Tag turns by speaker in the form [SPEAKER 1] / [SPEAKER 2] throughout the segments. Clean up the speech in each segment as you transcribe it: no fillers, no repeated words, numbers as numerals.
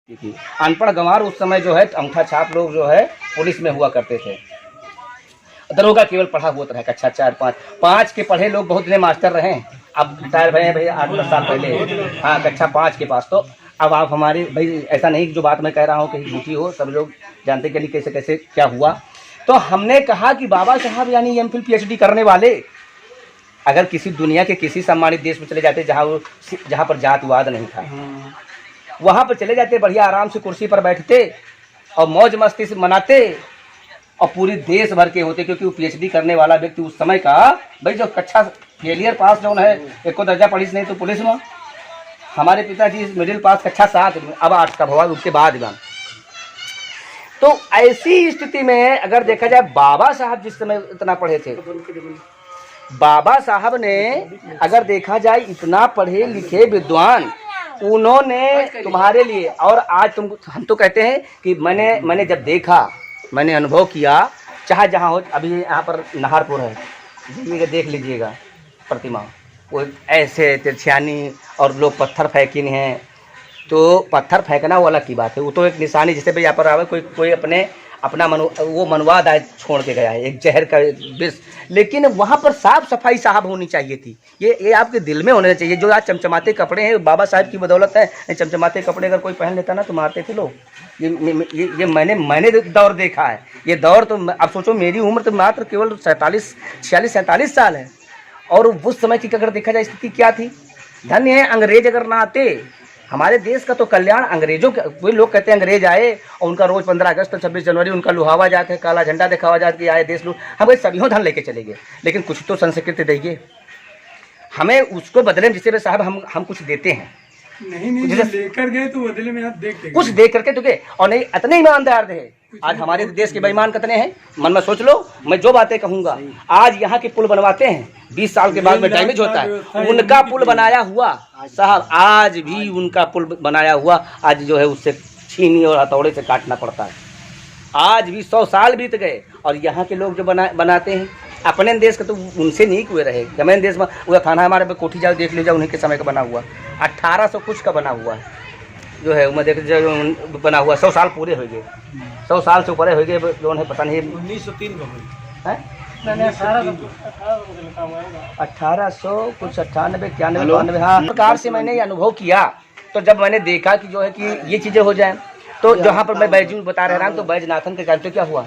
[SPEAKER 1] थी। अनपढ़ गंवार उस समय जो है अंगूठा छाप लोग जो है पुलिस में हुआ करते थे। दरोगा केवल पढ़ा हुआ रहा, कक्षा 4-5 के पढ़े लोग बहुत ने मास्टर रहे। अब रिटायर भैया भाई 8-10 साल पहले, हाँ कक्षा 5 के पास। तो अब आप हमारे भाई ऐसा नहीं कि जो बात मैं कह रहा हूँ कहीं झूठी हो, सब लोग जानते कि नहीं कैसे कैसे क्या हुआ। तो हमने कहा कि बाबा साहब यानी एमफिल पीएचडी करने वाले अगर किसी दुनिया के किसी सम्मानित देश में चले जाते जहाँ पर जातिवाद नहीं था, वहाँ पर चले जाते, बढ़िया आराम से कुर्सी पर बैठते और मौज मस्ती से मनाते और पूरी देश भर के होते। क्योंकि वो पीएचडी करने वाला व्यक्ति उस समय का भाई जो कक्षा फेलियर पास जो है, एक को दर्जा पुलिस नहीं तो पुलिस में, हमारे पिताजी मिडिल पास कक्षा 7 अब 8 का भगवान उसके बाद में। तो ऐसी स्थिति में अगर देखा जाए बाबा साहब जिस समय इतना पढ़े थे, बाबा साहब ने अगर देखा जाए इतना पढ़े लिखे विद्वान, उन्होंने तुम्हारे लिए, और आज हम तो कहते हैं कि मैंने जब देखा, मैंने अनुभव किया, चाहे जहाँ हो, अभी यहाँ पर नाहरपुर है, जाइएगा देख लीजिएगा प्रतिमा, वो ऐसे तिरछियानी और लोग पत्थर फेंकिन हैं। तो पत्थर फेंकना वो अलग की बात है, वो तो एक निशानी, जैसे भाई यहाँ पर आवे कोई अपना वो मनवाद आए छोड़ के गया है, एक जहर का विष। लेकिन वहाँ पर साफ सफाई साहब होनी चाहिए थी। ये आपके दिल में होना चाहिए। जो आज चमचमाते कपड़े हैं बाबा साहब की बदौलत है। चमचमाते कपड़े अगर कोई पहन लेता ना तो मारते थे लोग। ये मैंने दौर देखा है। ये दौर तो अब सोचो, मेरी उम्र तो मात्र केवल 46-47 साल है, और उस समय की अगर देखा जाए स्थिति क्या थी। धन्य है अंग्रेज अगर ना आते, हमारे देश का तो कल्याण अंग्रेजों के, कोई लोग कहते हैं अंग्रेज आए और उनका रोज 15 अगस्त 26 जनवरी उनका लुहावा जाके काला झंडा दिखावा जाके कि आए देश लूट, हम भाई सभी धन लेके चले गए, लेकिन कुछ तो संस्कृति देंगे हमें, उसको बदले में जिससे साहब हम कुछ देते हैं।
[SPEAKER 2] नहीं लेकर गए तो बदले में आप
[SPEAKER 1] कुछ दे करके तो गए, और नहीं इतने ईमानदार थे। आज हमारे देश के बेईमान कितने हैं, मन में सोच लो। मैं जो बातें कहूँगा, आज यहाँ के पुल बनवाते हैं, 20 साल के बाद में डैमेज होता है, उनका पुल बनाया हुआ साहब, आज भी उनका पुल बनाया हुआ आज जो है उससे छीनी और हथौड़े से काटना पड़ता है। आज भी 100 साल बीत गए, और यहाँ के लोग जो बनाते हैं अपने देश का, तो उनसे नहीं हुए रहे। हमारे देश में वो थाना हमारे पे कोठी जाओ देख लीजिए, उन्हीं के समय का बना हुआ 1800 कुछ का बना हुआ है जो है, मैं देख जो बना हुआ 100 साल पूरे हो गए, 100 साल से ऊपर हो गए जो है, पता नहीं
[SPEAKER 2] 1903 का
[SPEAKER 1] है 1800 कुछ 98 91 92। हाँ, प्रकार से मैंने ये अनुभव किया। तो जब मैंने देखा कि जो है कि ये चीज़ें हो जाएं, तो जहाँ पर मैं बैजू बता रहा हूँ, तो बैजनाथन के टाइम तो क्या हुआ,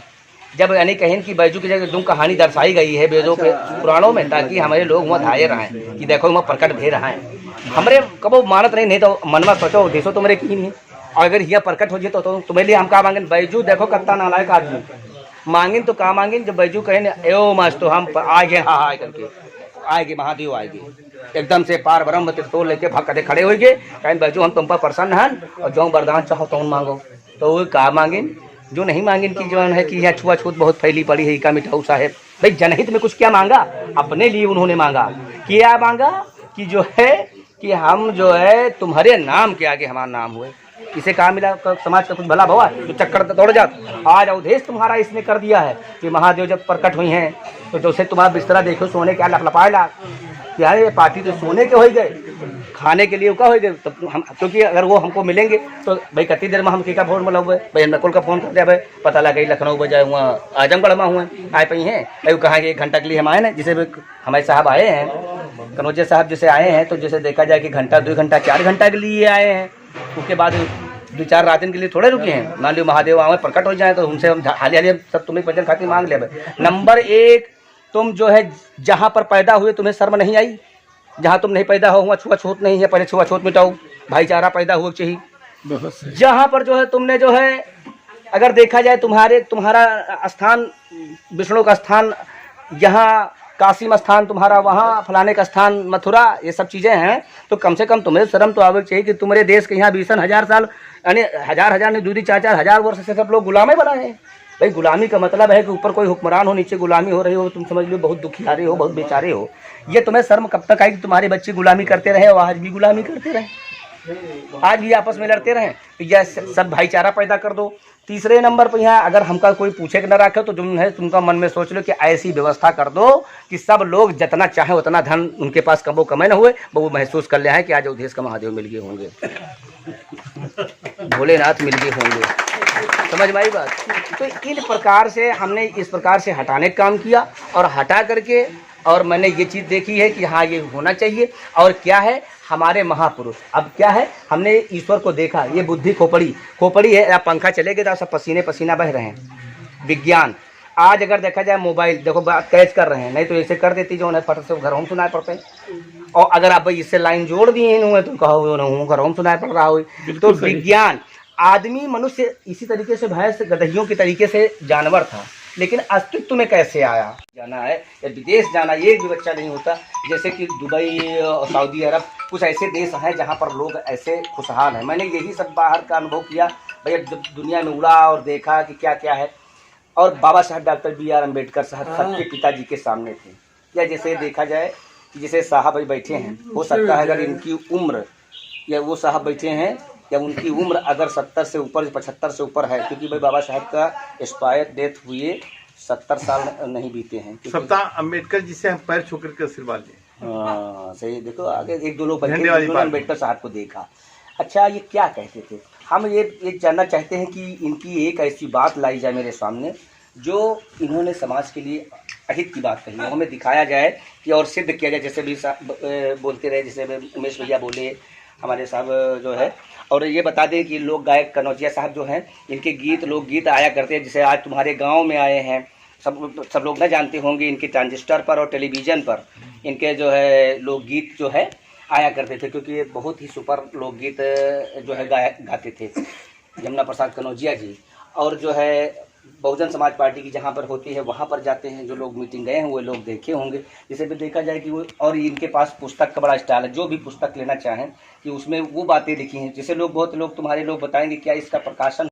[SPEAKER 1] जब यानी कहें कि बैजू की जगह जो कहानी दर्शाई गई है वेदों के पुराणों में, ताकि हमारे लोग वहाँ धाये रहें कि देखो वहाँ प्रकट भे रहा है। हमारे कबो मानत नहीं तो मन में सोचो देशो तो मेरे की नहीं, और अगर यहाँ प्रकट हो जाए तो तुम्हारे लिए हम कहा मांगे, बैजू देखो कत्ता नालायक आदमी मांगिन तो कहा मांगिन, जब बैजू कहें एओ मास्तो हम आएंगे, हाँ हाँ करके आएंगे, महादेव आएंगे एकदम से पार ब्रह्म त्रिशूल लेके भक्कते खड़े हो गए, कहें बैजू हम तुम पर प्रसन्न हैं और जो वरदान चाहो तो मांगो। तो वो कहा मांगिन, जो नहीं मांगिन की जो है कि यह छुआछूत बहुत फैली पड़ी है, का मिठाऊ साहेब भाई जनहित में कुछ क्या मांगा, अपने लिए उन्होंने मांगा। क्या मांगा कि जो है कि हम जो है तुम्हारे नाम के आगे हमारा नाम हुए। इसे कहा मिला, समाज का कुछ भला भवा तो चक्कर दौड़ जाता। आज अवधेश तुम्हारा इसने कर दिया है कि महादेव जब प्रकट हुई हैं तो जैसे तुम्हारा बिस्तरा देखो सोने क्या लपलपाएला, क्या ये पार्टी तो सोने के हो गए, खाने के लिए क्या हो गए। तो हम, क्योंकि अगर वो हमको मिलेंगे तो भाई कितनी देर में हम का फोन मिला हुए, भाई नकुल का फोन कर दिया, भाई पता लगा लखनऊ बजाए हुआ आजमगढ़ में हुए आए पई हैं, भाई कहाँ कि 1 घंटा के लिए हम आए ना, जिसे हमारे साहब आए हैं कनौजे साहब जैसे आए हैं, तो जैसे देखा जाए कि घंटा 2 घंटा 4 घंटा के लिए आए हैं, उसके बाद 2-4 रात दिन के लिए थोड़े रुके हैं। मान लो महादेव आवे प्रकट हो जाए तो उनसे हम हाली सब तुम्हें भजन खातिर मांग ले। नंबर 1, तुम जो है जहाँ पर पैदा हुए तुम्हें शर्म नहीं आई, जहाँ तुम नहीं पैदा हो वहाँ छुआछूत नहीं है, पहले छुआछूत मिटाओ, भाईचारा पैदा हुआ चाहिए। जहाँ पर जो है तुमने जो है अगर देखा जाए तुम्हारा स्थान विष्णु का स्थान, यहाँ काशी में स्थान तुम्हारा, वहाँ फलाने का स्थान मथुरा, ये सब चीज़ें हैं। तो कम से कम तुम्हें शर्म तो आवे चाहिए कि तुम्हारे देश के यहाँ 20,000 साल यानी हजार नहीं दूधी 4-4 हजार वर्ष से सब लोग गुलामे बनाए हैं। भाई गुलामी का मतलब है कि ऊपर कोई हुक्मरान हो, नीचे गुलामी हो रही हो, तुम समझ लो बहुत दुखियारे हो, बहुत बेचारे हो। ये तुम्हें शर्म कब तक आएगी? तुम्हारे बच्चे गुलामी करते रहे और आज भी गुलामी करते रहे, आज भी आपस में लड़ते रहें। तो यह सब भाईचारा पैदा कर दो। तीसरे नंबर पर यहाँ अगर हमका कोई पूछे कि न रखे तो तुम है तुमका मन में सोच लो कि ऐसी व्यवस्था कर दो कि सब लोग जितना चाहे उतना धन उनके पास कमो कमे न हुए, वो महसूस कर ले हैं कि आज अवधेश का महादेव मिल गए होंगे, भोलेनाथ मिल गए होंगे। समझ में आई बात? तो इन प्रकार से हमने इस प्रकार से हटाने का काम किया और हटा करके और मैंने ये चीज़ देखी है कि हाँ ये होना चाहिए। और क्या है हमारे महापुरुष, अब क्या है हमने ईश्वर को देखा, ये बुद्धि खोपड़ी है, या पंखा चलेगा तो सब पसीने पसीना बह रहे हैं। विज्ञान आज अगर देखा जाए मोबाइल देखो बात कैच कर रहे हैं, नहीं तो ऐसे कर देती जो है फट से घर हम सुनाए पड़ते हैं। और अगर आप भाई इससे लाइन जोड़ दिए हुए तो कहो घर हम सुनाए पड़ रहा हो। तो विज्ञान आदमी मनुष्य इसी तरीके से भैंस गदहियों के तरीके से जानवर था, लेकिन अस्तित्व में कैसे आया? जाना है या विदेश जाना एक भी बच्चा नहीं होता। जैसे कि दुबई, सऊदी अरब, कुछ ऐसे देश हैं जहाँ पर लोग ऐसे खुशहाल हैं। मैंने यही सब बाहर का अनुभव किया भाई, जब दुनिया में उड़ा और देखा कि क्या क्या है। और बाबा साहब डॉक्टर B.R. अम्बेडकर साहब सबके पिताजी के सामने थे। या जैसे देखा जाए कि जैसे साहब भाई बैठे हैं, हो सकता है अगर इनकी उम्र या वो साहब बैठे हैं या उनकी उम्र अगर 70 से ऊपर 75 से ऊपर है, क्योंकि भाई बाबा साहब का एक्सपायर डेथ हुए 70 साल नहीं बीते हैं।
[SPEAKER 3] सप्ताह अम्बेडकर जी से हम पैर छू करके आशीर्वाद लें।
[SPEAKER 1] हाँ सही। देखो आगे एक दो लोग अम्बेडकर साहब को देखा। अच्छा ये क्या कहते थे? हम ये जानना चाहते हैं कि इनकी एक ऐसी बात लाई जाए मेरे सामने जो इन्होंने समाज के लिए अहित की बात कही, वो हमें दिखाया जाए कि और सिद्ध किया जाए। जैसे भी बोलते रहे, जैसे उमेश भैया बोले हमारे साहब जो है, और ये बता दें कि लोक गायक कनौजिया साहब जो हैं इनके गीत लोकगीत आया करते हैं। जैसे आज तुम्हारे गांव में आए हैं, सब लोग ना जानते होंगे, इनके ट्रांजिस्टर पर और टेलीविज़न पर इनके जो है लोकगीत जो है आया करते थे, क्योंकि ये बहुत ही सुपर लोकगीत जो है गाते थे यमुना प्रसाद कनौजिया जी। और जो है बहुजन समाज पार्टी की जहाँ पर होती है वहाँ पर जाते हैं, जो लोग मीटिंग गए हैं वो लोग देखे होंगे। जैसे भी देखा जाए कि वो, और इनके पास पुस्तक का बड़ा स्टाइल है, जो भी पुस्तक लेना चाहें कि उसमें वो बातें लिखी हैं। जैसे बहुत लोग तुम्हारे लोग बताएंगे क्या इसका प्रकाशन